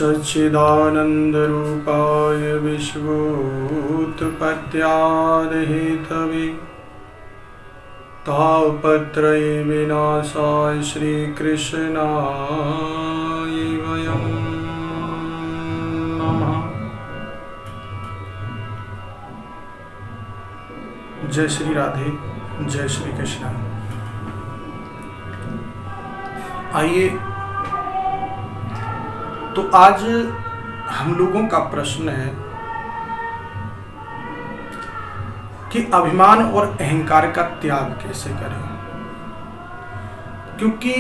सच्चिदानन्दरूपाय विश्वोत्पत्त्यादिहेतवे तापत्रये विनाशाय श्रीकृष्णाय वयं नमः। जय श्री राधे, जय श्री कृष्ण। आइए, तो आज हम लोगों का प्रश्न है कि अभिमान और अहंकार का त्याग कैसे करें, क्योंकि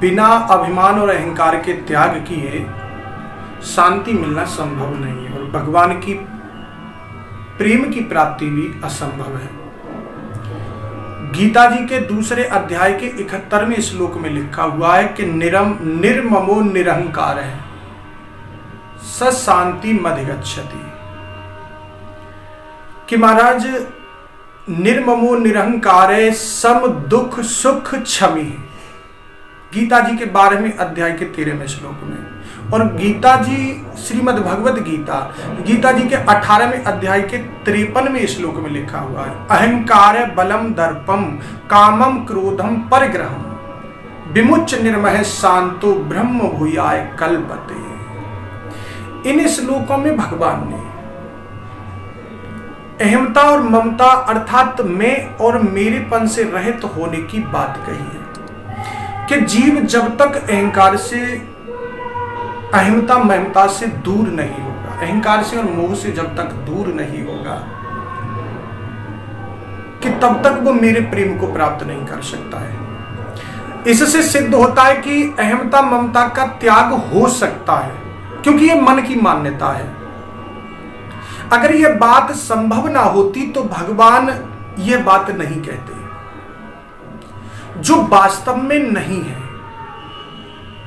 बिना अभिमान और अहंकार के त्याग किए शांति मिलना संभव नहीं है और भगवान की प्रेम की प्राप्ति भी असंभव है। गीता जी के दूसरे अध्याय के 71वें श्लोक में लिखा हुआ है कि निर्ममो निरहंकार है स शांति मधिगच्छति, कि महाराज निर्ममो निरहंकार है सम दुख सुख क्षमी है। गीता जी के 12वें अध्याय के 13वें श्लोक में, और गीता जी श्रीमद् भगवद गीता गीता जी के 18वें अध्याय के 53वें श्लोक में लिखा हुआ है अहंकार बलम दर्पम कामम क्रोधम परिग्रहम विमुच्य निर्मह शांतो ब्रह्म भूयाय कल्पते। इन श्लोकों में भगवान ने अहमता और ममता अर्थात मैं और मेरेपन से रहित होने की बात कही है कि जीव जब तक अहंकार से अहमता ममता से दूर नहीं होगा, अहंकार से और मोह से जब तक दूर नहीं होगा, कि तब तक वो मेरे प्रेम को प्राप्त नहीं कर सकता है। इससे सिद्ध होता है कि अहमता ममता का त्याग हो सकता है, क्योंकि ये मन की मान्यता है। अगर ये बात संभव ना होती तो भगवान ये बात नहीं कहते। जो वास्तव में नहीं है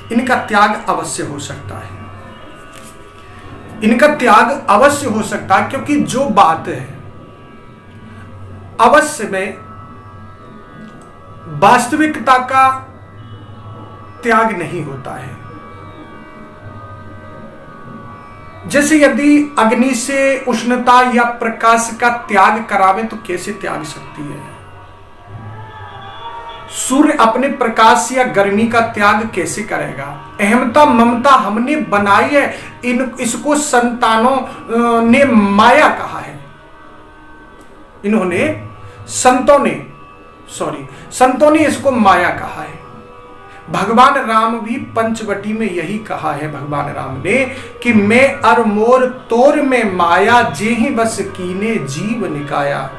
इनका त्याग अवश्य हो सकता है, इनका त्याग अवश्य हो सकता है, क्योंकि जो बात है अवश्य में वास्तविकता का त्याग नहीं होता है। जैसे यदि अग्नि से उष्णता या प्रकाश का त्याग करावे तो कैसे त्याग सकती है? सूर्य अपने प्रकाश या गर्मी का त्याग कैसे करेगा? अहमता ममता हमने बनाई है, इसको संतानों ने माया कहा है। संतों ने इसको माया कहा है। भगवान राम भी पंचवटी में यही कहा है भगवान राम ने कि मैं अर मोर तोर में माया जेहि बस कीने जीव निकाया।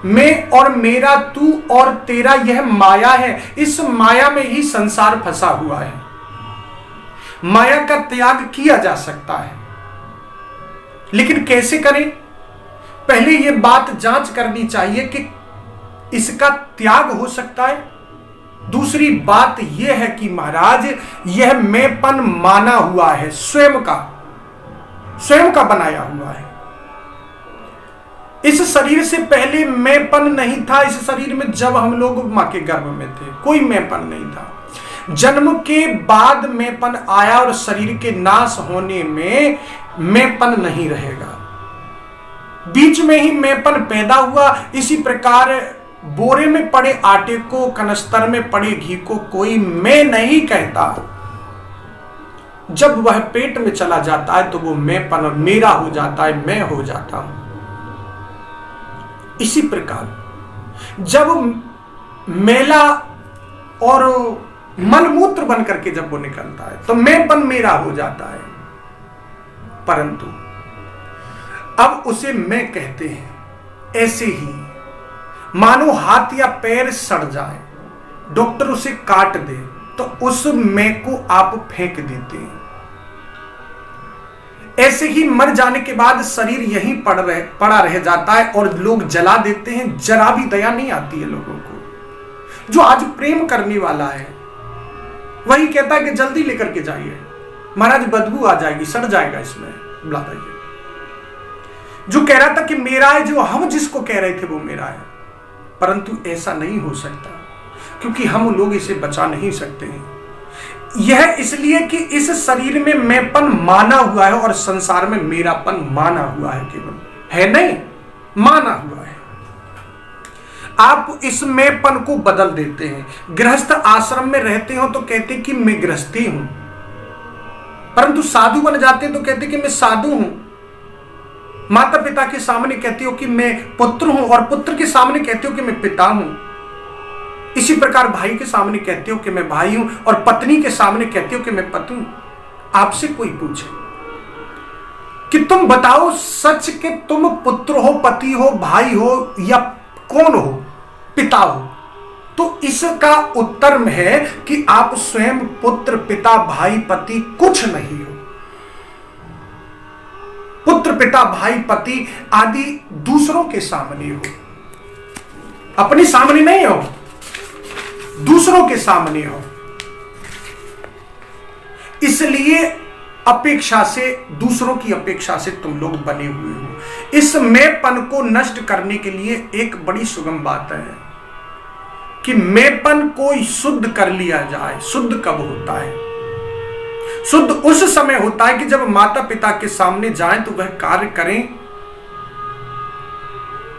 मैं और मेरा, तू और तेरा, यह माया है। इस माया में ही संसार फंसा हुआ है। माया का त्याग किया जा सकता है, लेकिन कैसे करें? पहले यह बात जांच करनी चाहिए कि इसका त्याग हो सकता है। दूसरी बात यह है कि महाराज यह मैंपन माना हुआ है, स्वयं का बनाया हुआ है। इस शरीर से पहले मैंपन नहीं था। इस शरीर में जब हम लोग मां के गर्भ में थे कोई मैंपन नहीं था। जन्म के बाद मैंपन आया और शरीर के नाश होने में मैंपन नहीं रहेगा। बीच में ही मैंपन पैदा हुआ। इसी प्रकार बोरे में पड़े आटे को, कनस्तर में पड़े घी को कोई मैं नहीं कहता। जब वह पेट में चला जाता है तो वो मैंपन और मेरा हो जाता है, मैं हो जाता हूं। इसी प्रकार जब मैला और मलमूत्र बन करके जब वो निकलता है तो मैंपन मेरा हो जाता है, परंतु अब उसे मैं कहते हैं। ऐसे ही मानो हाथ या पैर सड़ जाए, डॉक्टर उसे काट दे तो उस मैं को आप फेंक देते हैं। ऐसे ही मर जाने के बाद शरीर यहीं पड़ा रह जाता है और लोग जला देते हैं। जरा भी दया नहीं आती है लोगों को। जो आज प्रेम करने वाला है वही कहता है कि जल्दी लेकर के जाइए, महाराज बदबू आ जाएगी, सड़ जाएगा इसमें, बुला दीजिए। जो कह रहा था कि मेरा है, जो हम जिसको कह रहे थे वो मेरा है, परंतु ऐसा नहीं हो सकता, क्योंकि हम लोग इसे बचा नहीं सकते हैं। यह इसलिए कि इस शरीर में मैंपन माना हुआ है और संसार में मेरापन माना हुआ है, केवल है नहीं, माना हुआ है। आप इस मैंपन को बदल देते हैं। गृहस्थ आश्रम में रहते हो तो कहते कि मैं गृहस्थी हूं, परंतु साधु बन जाते हैं तो कहते कि मैं साधु हूं। माता पिता के सामने कहते हो कि मैं पुत्र हूं और पुत्र के सामने कहते हो कि मैं पिता हूं। इसी प्रकार भाई के सामने कहते हो कि मैं भाई हूं और पत्नी के सामने कहते हो कि मैं पति हूं। आपसे कोई पूछे कि तुम बताओ सच कि तुम पुत्र हो, पति हो, भाई हो या कौन हो, पिता हो, तो इसका उत्तर में है कि आप स्वयं पुत्र, पिता, भाई, पति कुछ नहीं हो। पुत्र, पिता, भाई, पति आदि दूसरों के सामने हो, अपने सामने नहीं हो, दूसरों के सामने हो। इसलिए अपेक्षा से, दूसरों की अपेक्षा से तुम लोग बने हुए हो। इस मैंपन को नष्ट करने के लिए एक बड़ी सुगम बात है कि मैंपन को शुद्ध कर लिया जाए। शुद्ध कब होता है? शुद्ध उस समय होता है कि जब माता पिता के सामने जाएं तो वह कार्य करें,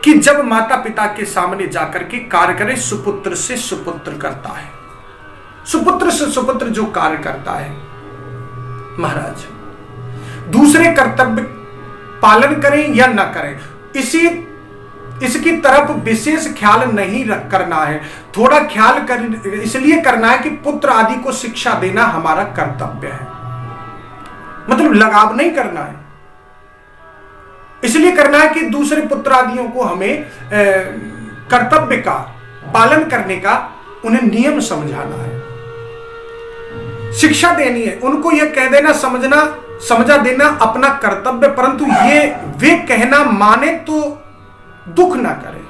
कि जब माता पिता के सामने जाकर के कार्य करें। सुपुत्र से सुपुत्र करता है, सुपुत्र से सुपुत्र जो कार्य करता है महाराज, दूसरे कर्तव्य पालन करें या न करें, इसकी तरफ विशेष ख्याल नहीं करना है। थोड़ा ख्याल कर इसलिए करना है कि पुत्र आदि को शिक्षा देना हमारा कर्तव्य है, मतलब लगाव नहीं करना है। इसलिए करना है कि दूसरे पुत्र आदियों को हमें कर्तव्य का पालन करने का उन्हें नियम समझाना है, शिक्षा देनी है। उनको यह कह देना, समझा देना अपना कर्तव्य, परंतु ये वे कहना माने तो दुख ना करे।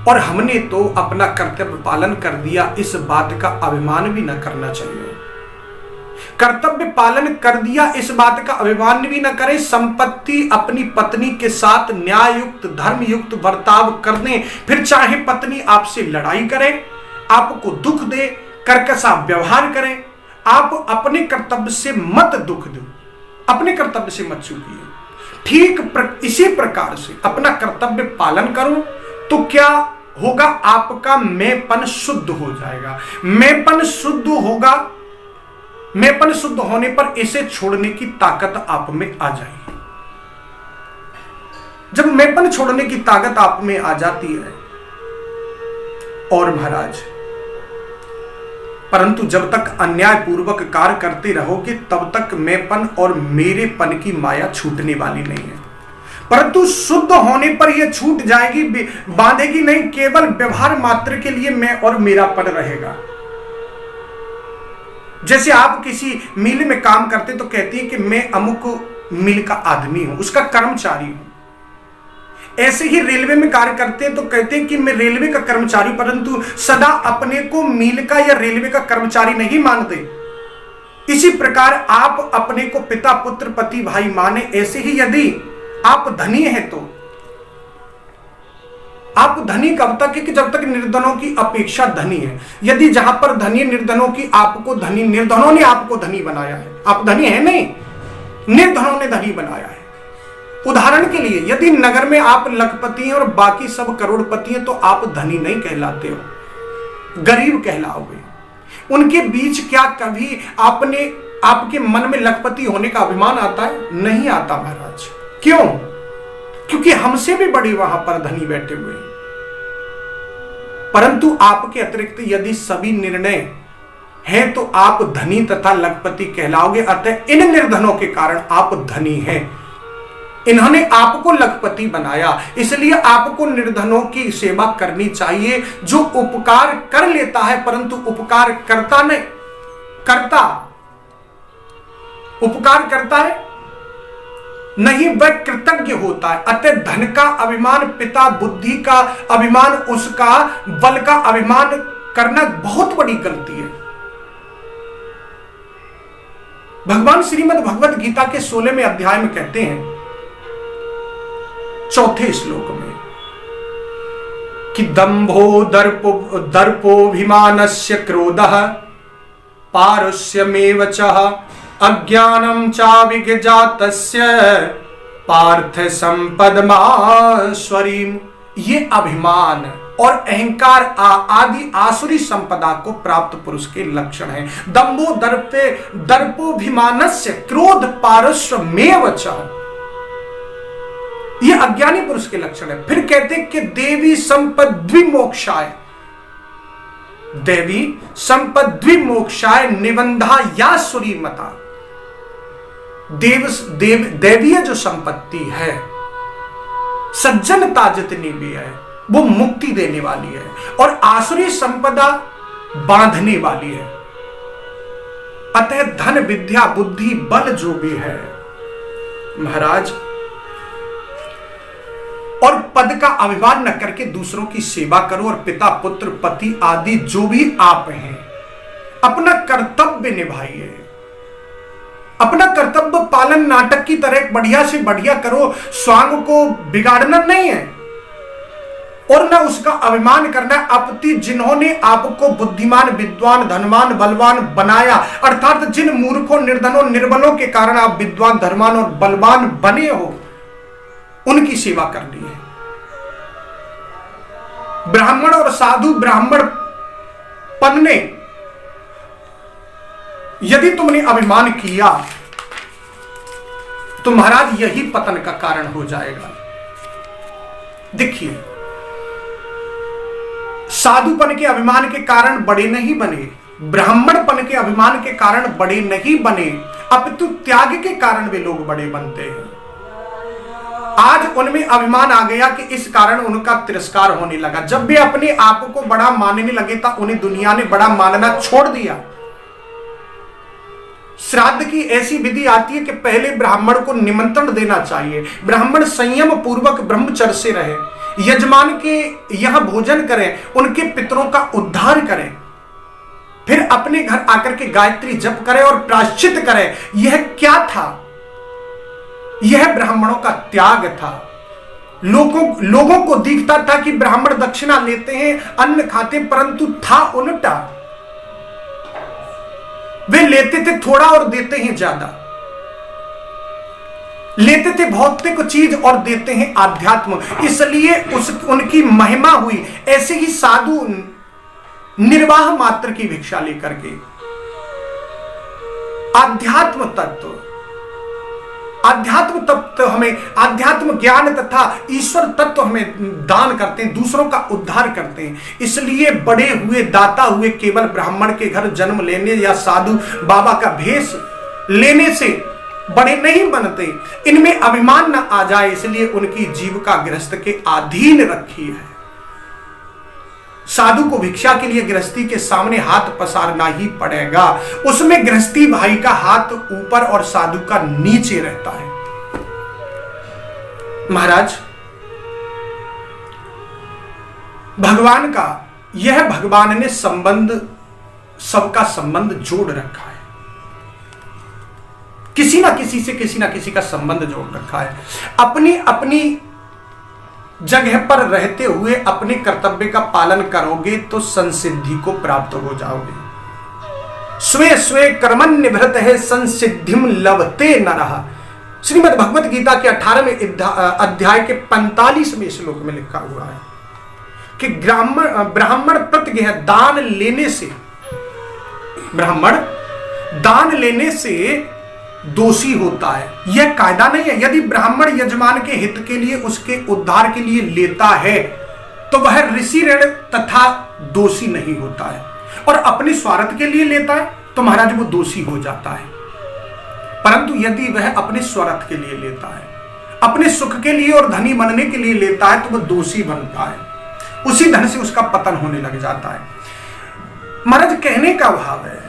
और हमने तो अपना कर्तव्य पालन कर दिया, इस बात का अभिमान भी न करना चाहिए। कर्तव्य पालन कर दिया, इस बात का अभिमान भी न करें। संपत्ति अपनी पत्नी के साथ न्याय युक्त, धर्म युक्त बर्ताव करने, फिर चाहे पत्नी आपसे लड़ाई करे, आपको दुख दे, कर्कशा व्यवहार करे, आप अपने कर्तव्य से मत दुख दो, अपने कर्तव्य से मत चूकिए। ठीक इसी प्रकार से अपना कर्तव्य पालन करो तो क्या होगा? आपका मैंपन शुद्ध हो जाएगा। मैंपन शुद्ध होगा, मैंपन शुद्ध होने पर इसे छोड़ने की ताकत आप में आ जाएगी। जब मैंपन छोड़ने की ताकत आप में आ जाती है, और महाराज परंतु जब तक अन्याय पूर्वक कार्य करते रहोगे तब तक मैंपन और मेरेपन की माया छूटने वाली नहीं है। परंतु शुद्ध होने पर यह छूट जाएगी, बांधेगी नहीं, केवल व्यवहार मात्र के लिए मैं और मेरापन रहेगा। जैसे आप किसी मिल में काम करते तो कहती है कि मैं अमुक मिल का आदमी हूं, उसका कर्मचारी हूं। ऐसे ही रेलवे में कार्य करते हैं तो कहते हैं कि मैं रेलवे का कर्मचारी, परंतु सदा अपने को मिल का या रेलवे का कर्मचारी नहीं मानते। इसी प्रकार आप अपने को पिता, पुत्र, पति, भाई माने। ऐसे ही यदि आप धनी हैं तो आप धनी कब तक है? कि जब तक निर्धनों की अपेक्षा धनी है। यदि जहां पर धनी निर्धनों की आपको धनी, निर्धनों ने आपको धनी बनाया है, आप धनी है नहीं, निर्धनों ने धनी बनाया है। उदाहरण के लिए यदि नगर में आप लखपति हैं और बाकी सब करोड़पति हैं तो आप धनी नहीं कहलाते हो, गरीब कहलाओगे। उनके बीच क्या कभी आपके मन में लखपति होने का अभिमान आता है? नहीं आता महाराज। क्यों? क्योंकि हमसे भी बड़े वहां पर धनी बैठे हुए हैं। परंतु आपके अतिरिक्त यदि सभी निर्णय हैं तो आप धनी तथा लखपति कहलाओगे। अतः इन निर्धनों के कारण आप धनी हैं। इन्होंने आपको लखपति बनाया, इसलिए आपको निर्धनों की सेवा करनी चाहिए। जो उपकार कर लेता है परंतु उपकार करता नहीं, उपकार करता है नहीं, वह कृतज्ञ होता है। अतः धन का अभिमान, पिता बुद्धि का अभिमान, उसका बल का अभिमान करना बहुत बड़ी गलती है। भगवान श्रीमद् भगवत गीता के 16वें अध्याय में कहते हैं, चौथे श्लोक में, कि दंभो दर्पोभिमानस्य क्रोधः पारुष्यमेव च अज्ञानं चाभिजातस्य पार्थ संपदमाश्वरीम। ये अभिमान और अहंकार आदि आसुरी संपदा को प्राप्त पुरुष के लक्षण है। दंभो दर्पोभिमानस्य क्रोध पारुष्यमेव च, ये अज्ञानी पुरुष के लक्षण है। फिर कहते कि देवी संपद्विमोक्षाय, देवी संपद्विमोक्षाय निबंधा या सुरीमता। देवीय जो संपत्ति है, सज्जनता जितनी भी है, वो मुक्ति देने वाली है, और आसुरी संपदा बांधने वाली है। अतः धन विद्या बुद्धि बल जो भी है महाराज, और पद का अभिमान न करके दूसरों की सेवा करो, और पिता पुत्र पति आदि जो भी आप हैं अपना कर्तव्य निभाइए। अपना कर्तव्य पालन नाटक की तरह बढ़िया से बढ़िया करो, स्वांग को बिगाड़ना नहीं है और न उसका अभिमान करना। अपति जिन्होंने आपको बुद्धिमान विद्वान धनवान बलवान बनाया, अर्थात जिन मूर्खों निर्धनों निर्बलों के कारण आप विद्वान धनवान और बलवान बने हो, उनकी सेवा करनी है। ब्राह्मण और साधु ब्राह्मण पन्ने, यदि तुमने अभिमान किया तो महाराज यही पतन का कारण हो जाएगा। देखिए, साधुपन के अभिमान के कारण बड़े नहीं बने, ब्राह्मणपन के अभिमान के कारण बड़े नहीं बने, अपितु त्याग के कारण वे लोग बड़े बनते हैं। आज उनमें अभिमान आ गया कि इस कारण उनका तिरस्कार होने लगा। जब वे अपने आप को बड़ा मानने लगे था, उन्हें दुनिया ने बड़ा मानना छोड़ दिया। श्राद्ध की ऐसी विधि आती है कि पहले ब्राह्मण को निमंत्रण देना चाहिए, ब्राह्मण संयम पूर्वक ब्रह्मचर्य से रहे, यजमान के यहां भोजन करें, उनके पितरों का उद्धार करें, फिर अपने घर आकर के गायत्री जप करें और प्रायश्चित करें। यह क्या था? यह ब्राह्मणों का त्याग था। लोगों को दिखता था कि ब्राह्मण दक्षिणा लेते हैं, अन्न खाते, परंतु था उल्टा। वे लेते थे थोड़ा और देते हैं ज्यादा, लेते थे भौतिक चीज और देते हैं आध्यात्म, इसलिए उनकी महिमा हुई। ऐसे ही साधु निर्वाह मात्र की भिक्षा लेकर के आध्यात्म तत्व हमें, आध्यात्म ज्ञान तथा ईश्वर तत्व हमें दान करते हैं, दूसरों का उद्धार करते हैं। इसलिए बड़े हुए दाता हुए केवल ब्राह्मण के घर जन्म लेने या साधु बाबा का भेष लेने से बड़े नहीं बनते। इनमें अभिमान न आ जाए, इसलिए उनकी जीविका गृहस्थ के अधीन रखी है। साधु को भिक्षा के लिए गृहस्थी के सामने हाथ पसारना ही पड़ेगा। उसमें गृहस्थी भाई का हाथ ऊपर और साधु का नीचे रहता है। महाराज, भगवान का यह भगवान ने संबंध, सबका संबंध जोड़ रखा है। किसी ना किसी से किसी ना किसी का संबंध जोड़ रखा है। अपनी अपनी जगह पर रहते हुए अपने कर्तव्य का पालन करोगे तो संसिद्धि को प्राप्त हो जाओगे। स्वे स्वे कर्मण्य निभृत है संसिद्धिम लभते नरः। श्रीमद् भगवत गीता के 18वें अध्याय के 45वें श्लोक में लिखा हुआ है कि ब्राह्मण प्रतिज्ञ दान लेने से, ब्राह्मण दान लेने से दोषी होता है। यह कायदा नहीं है। यदि ब्राह्मण यजमान के हित के लिए, उसके उद्धार के लिए लेता है तो वह ऋषि ऋण तथा दोषी नहीं होता है, और अपने स्वार्थ के लिए लेता है तो महाराज वो दोषी हो जाता है। परंतु यदि वह अपने स्वार्थ के लिए लेता है, अपने सुख के लिए और धनी बनने के लिए लेता है, तो वह दोषी बनता है। उसी धन से उसका पतन होने लग जाता है। महाराज, कहने का भाव है,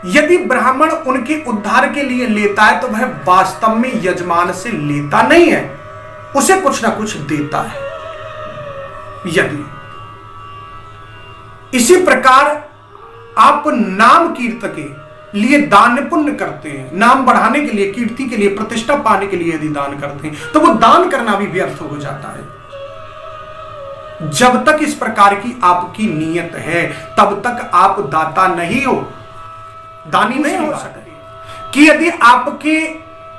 यदि ब्राह्मण उनके उद्धार के लिए लेता है तो वह वास्तव में यजमान से लेता नहीं है, उसे कुछ ना कुछ देता है। यदि इसी प्रकार आप नाम कीर्ति के लिए दान पुण्य करते हैं, नाम बढ़ाने के लिए, कीर्ति के लिए, प्रतिष्ठा पाने के लिए यदि दान करते हैं, तो वो दान करना भी व्यर्थ हो जाता है। जब तक इस प्रकार की आपकी नीयत है तब तक आप दाता नहीं हो, दानी नहीं हो सकते। कि यदि आपके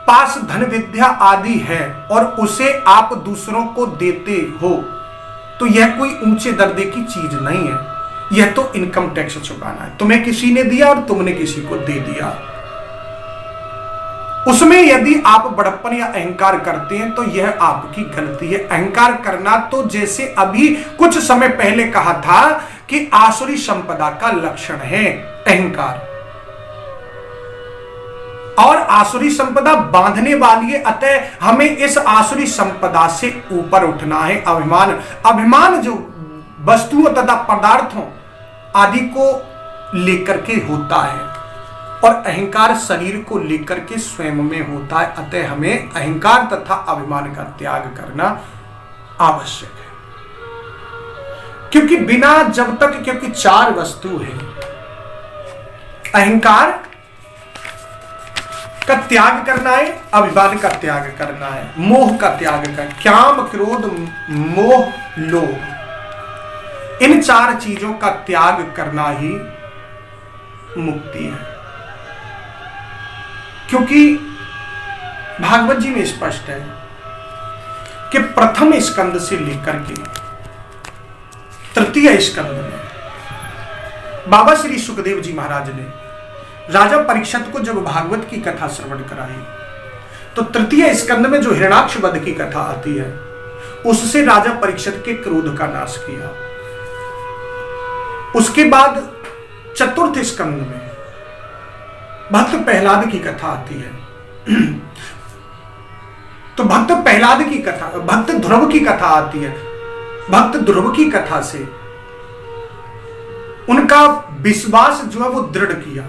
पास धन विद्या आदि है और उसे आप दूसरों को देते हो तो यह कोई ऊंचे दर्जे की चीज नहीं है, यह तो इनकम टैक्स चुकाना है। तुम्हें किसी ने दिया और तुमने किसी को दे दिया, उसमें यदि आप बड़प्पन या अहंकार करते हैं तो यह आपकी गलती है। अहंकार करना तो जैसे अभी कुछ समय पहले कहा था कि आसुरी संपदा का लक्षण है अहंकार, और आसुरी संपदा बांधने वाली है, अतः हमें इस आसुरी संपदा से ऊपर उठना है। अभिमान जो वस्तुओं तथा पदार्थों आदि को लेकर के होता है और अहंकार शरीर को लेकर के स्वयं में होता है, अतः हमें अहंकार तथा अभिमान का त्याग करना आवश्यक है। क्योंकि बिना जब तक, क्योंकि चार वस्तु है, अहंकार का त्याग करना है, अभिमान का त्याग करना है, मोह का त्याग करना, काम क्रोध मोह लोभ, इन चार चीजों का त्याग करना ही मुक्ति है। क्योंकि भागवत जी में स्पष्ट है कि प्रथम स्कंद से लेकर के तृतीय स्कंद में बाबा श्री सुखदेव जी महाराज ने राजा परीक्षित को जब भागवत की कथा श्रवण कराई तो तृतीय स्कंद में जो हिरण्याक्ष वध की कथा आती है उससे राजा परीक्षित के क्रोध का नाश किया। उसके बाद चतुर्थ स्कंद में भक्त प्रहलाद की कथा आती है तो भक्त प्रहलाद की कथा, भक्त ध्रुव की कथा आती है। भक्त ध्रुव की कथा से उनका विश्वास जो है वो दृढ़ किया।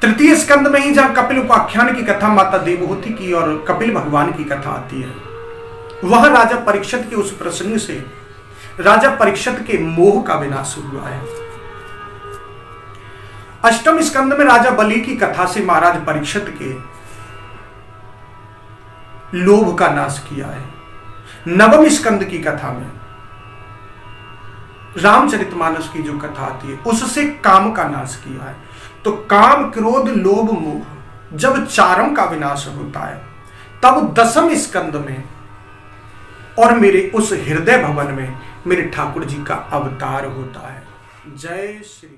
तृतीय स्कंद में ही जहां कपिल उपाख्यान की कथा माता देवहूति की और कपिल भगवान की कथा आती है, वहां राजा परीक्षित के उस प्रसंग से राजा परीक्षित के मोह का विनाश हुआ है। अष्टम स्कंद में राजा बलि की कथा से महाराज परीक्षित के लोभ का नाश किया है। नवम स्कंद की कथा में रामचरितमानस की जो कथा आती है उससे काम का नाश किया है। तो काम क्रोध लोभ मोह जब चारों का विनाश होता है तब दसम स्कंद में और मेरे उस हृदय भवन में मेरे ठाकुर जी का अवतार होता है। जय श्री